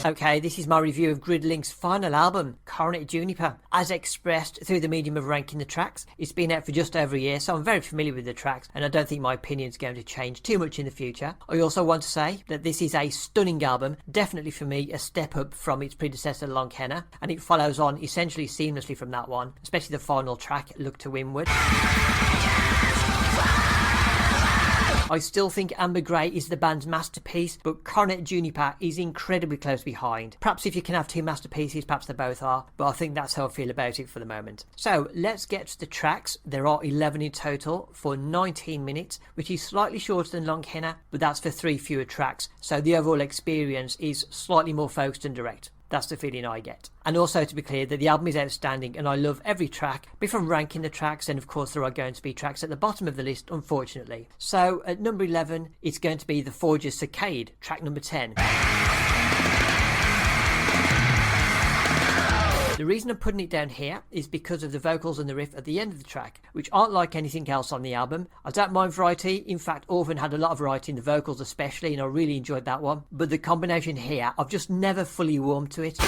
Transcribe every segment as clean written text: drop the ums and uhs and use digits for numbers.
Okay, this is my review of Gridlink's final album, Coronet Juniper. As expressed through the medium of ranking the tracks, it's been out for just over a year, so I'm very familiar with the tracks, and I don't think my opinion is going to change too much in the future. I also want to say that this is a stunning album, definitely for me a step up from its predecessor Long Henna, and it follows on essentially seamlessly from that one, especially the final track, Look to Windward. I still think Amber Grey is the band's masterpiece, but Coronet Juniper is incredibly close behind. Perhaps if you can have two masterpieces, perhaps they both are, but I think that's how I feel about it for the moment. So let's get to the tracks. There are 11 in total for 19 minutes, which is slightly shorter than Long Henna, but that's for 3 fewer tracks, so the overall experience is slightly more focused and direct. That's the feeling I get. And also to be clear that the album is outstanding and I love every track, but if I'm ranking the tracks, then of course there are going to be tracks at the bottom of the list, unfortunately. So at number 11, it's going to be The Forger's Saccade, track number 10. The reason I'm putting it down here is because of the vocals and the riff at the end of the track, which aren't like anything else on the album. I don't mind variety. In fact, Orphan had a lot of variety in the vocals especially, and I really enjoyed that one. But the combination here, I've just never fully warmed to it.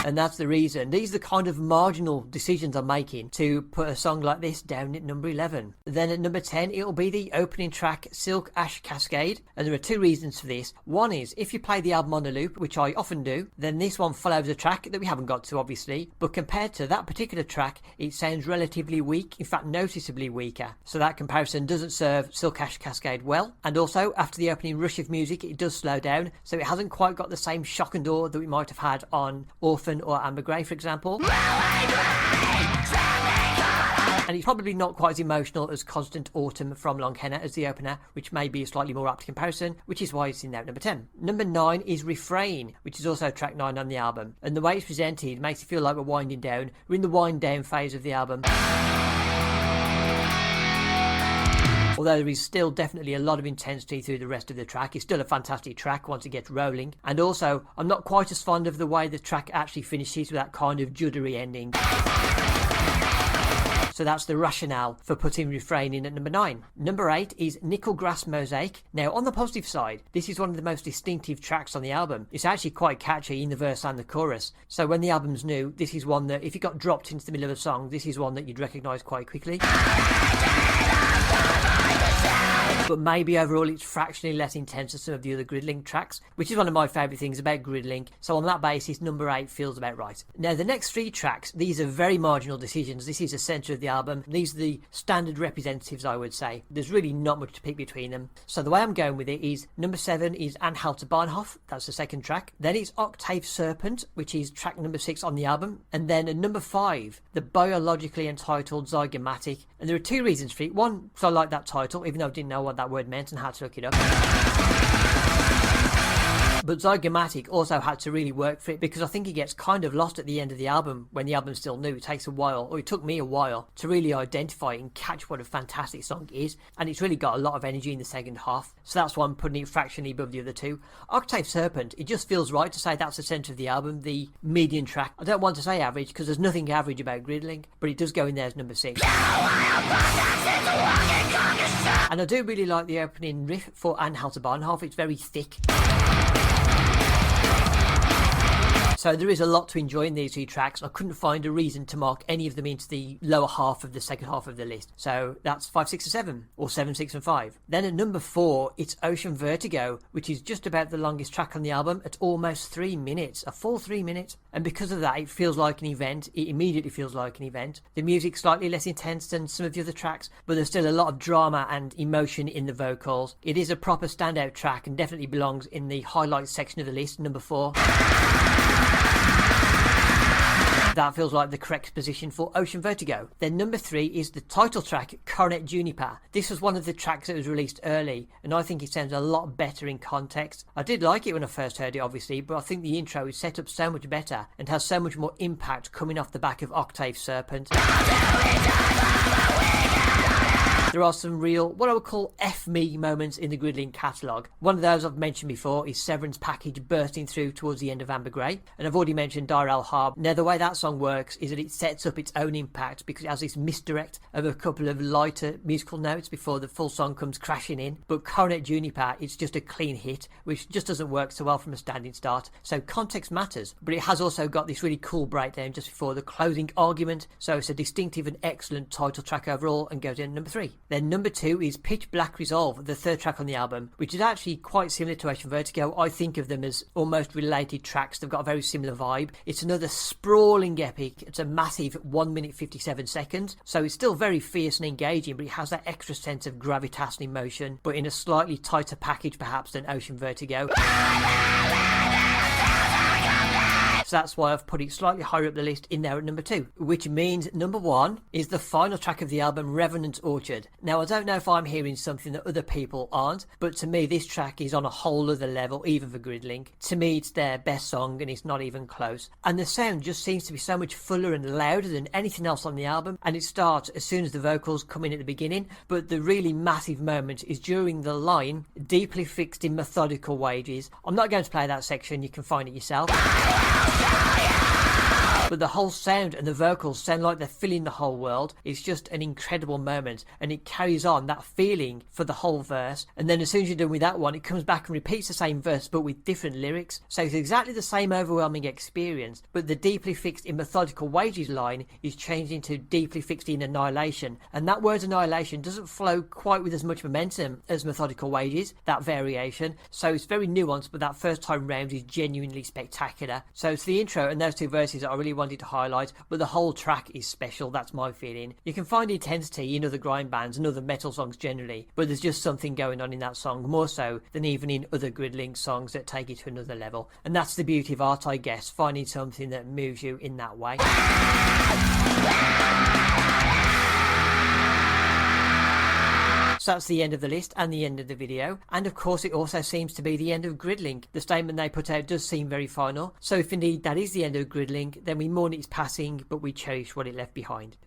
And that's the reason. These are the kind of marginal decisions I'm making to put a song like this down at number 11. Then at number 10, it'll be the opening track, Silk Ash Cascade. And there are 2 reasons for this. One is, if you play the album on a loop, which I often do, then this one follows a track that we haven't got to, obviously. But compared to that particular track, it sounds relatively weak, in fact noticeably weaker. So that comparison doesn't serve Silk Ash Cascade well. And also, after the opening rush of music, it does slow down. So it hasn't quite got the same shock and awe that we might have had on Orphan or Amber Grey, for example. And it's probably not quite as emotional as Constant Autumn from Long Henna as the opener, which may be a slightly more apt comparison, which is why it's in there at number 10. Number 9 is Refrain, which is also track 9 on the album. And the way it's presented makes it feel like we're winding down. We're in the wind down phase of the album. Although there is still definitely a lot of intensity through the rest of the track. It's still a fantastic track once it gets rolling. And also, I'm not quite as fond of the way the track actually finishes with that kind of juddery ending. So that's the rationale for putting Refrain in at number 9. Number 8 is Nickel Grass Mosaic. Now, on the positive side, this is one of the most distinctive tracks on the album. It's actually quite catchy in the verse and the chorus. So when the album's new, this is one that if it got dropped into the middle of a song, this is one that you'd recognise quite quickly. But maybe overall it's fractionally less intense than some of the other Gridlink tracks, which is one of my favourite things about Gridlink. So on that basis, number 8 feels about right. Now the next 3 tracks, these are very marginal decisions. This is the centre of the album. These are the standard representatives, I would say. There's really not much to pick between them. So the way I'm going with it is number 7 is Anhalter Bahnhof. That's the second track. Then it's Octave Serpent, which is track number 6 on the album. And then at number 5, the biologically entitled Zygomatic. And there are 2 reasons for it. One, because I like that title, even though I didn't know what that word meant and had to look it up. But Zygomatic also had to really work for it because I think it gets kind of lost at the end of the album when the album's still new. It takes a while, or it took me a while, to really identify and catch what a fantastic song is. And it's really got a lot of energy in the second half. So that's why I'm putting it fractionally above the other 2. Octave Serpent, it just feels right to say that's the centre of the album, the median track. I don't want to say average because there's nothing average about Gridlink, but it does go in there as number 6. And I do really like the opening riff for Anhalter Bahnhof. It's very thick. So there is a lot to enjoy in these 2 tracks. I couldn't find a reason to mark any of them into the lower half of the second half of the list. So that's 5, 6 and 7, or 7, 6 and 5. Then at number 4, it's Ocean Vertigo, which is just about the longest track on the album at almost 3 minutes, a full 3 minutes. And because of that, it feels like an event. It immediately feels like an event. The music's slightly less intense than some of the other tracks, but there's still a lot of drama and emotion in the vocals. It is a proper standout track and definitely belongs in the highlights section of the list, number 4. That feels like the correct position for Ocean Vertigo. Then number 3 is the title track, Coronet Juniper. This was one of the tracks that was released early, and I think it sounds a lot better in context. I did like it when I first heard it, obviously, but I think the intro is set up so much better and has so much more impact coming off the back of Octave Serpent. There there are some real, what I would call F-me moments in the Gridlink catalogue. One of those I've mentioned before is Severin's package bursting through towards the end of Amber Grey, and I've already mentioned Dire El Harb. Now the way that song works is that it sets up its own impact because it has this misdirect of a couple of lighter musical notes before the full song comes crashing in. But Coronet Juniper, it's just a clean hit, which just doesn't work so well from a standing start. So context matters, but it has also got this really cool breakdown just before the closing argument. So it's a distinctive and excellent title track overall and goes in at number 3. Then number 2 is Pitch Black Resolve, the third track on the album, which is actually quite similar to Ocean Vertigo. I think of them as almost related tracks. They've got a very similar vibe. It's another sprawling epic. It's a massive 1 minute 57 seconds. So it's still very fierce and engaging, but it has that extra sense of gravitas and emotion, but in a slightly tighter package perhaps than Ocean Vertigo. So that's why I've put it slightly higher up the list in there at number 2, which means number 1 is the final track of the album, Revenant Orchard. Now I don't know if I'm hearing something that other people aren't, but to me this track is on a whole other level, even for Gridlink. To me it's their best song and it's not even close. And the sound just seems to be so much fuller and louder than anything else on the album, and it starts as soon as the vocals come in at the beginning, but the really massive moment is during the line, deeply fixed in methodical wages. I'm not going to play that section, you can find it yourself. But the whole sound and the vocals sound like they're filling the whole world. It's just an incredible moment, and it carries on that feeling for the whole verse. And then as soon as you're done with that one, it comes back and repeats the same verse but with different lyrics. So it's exactly the same overwhelming experience, but the deeply fixed in methodical wages line is changed into deeply fixed in annihilation. And that word annihilation doesn't flow quite with as much momentum as methodical wages, that variation. So it's very nuanced, but that first time round is genuinely spectacular. So it's the intro and those two verses that I really wanted to highlight, but the whole track is special. That's my feeling. You can find intensity in other grind bands and other metal songs generally, but there's just something going on in that song, more so than even in other Gridlink songs that take it to another level. And that's the beauty of art, I guess, finding something that moves you in that way. So that's the end of the list and the end of the video, and of course it also seems to be the end of Gridlink. The statement they put out does seem very final, so if indeed that is the end of Gridlink, then we mourn its passing, but we cherish what it left behind.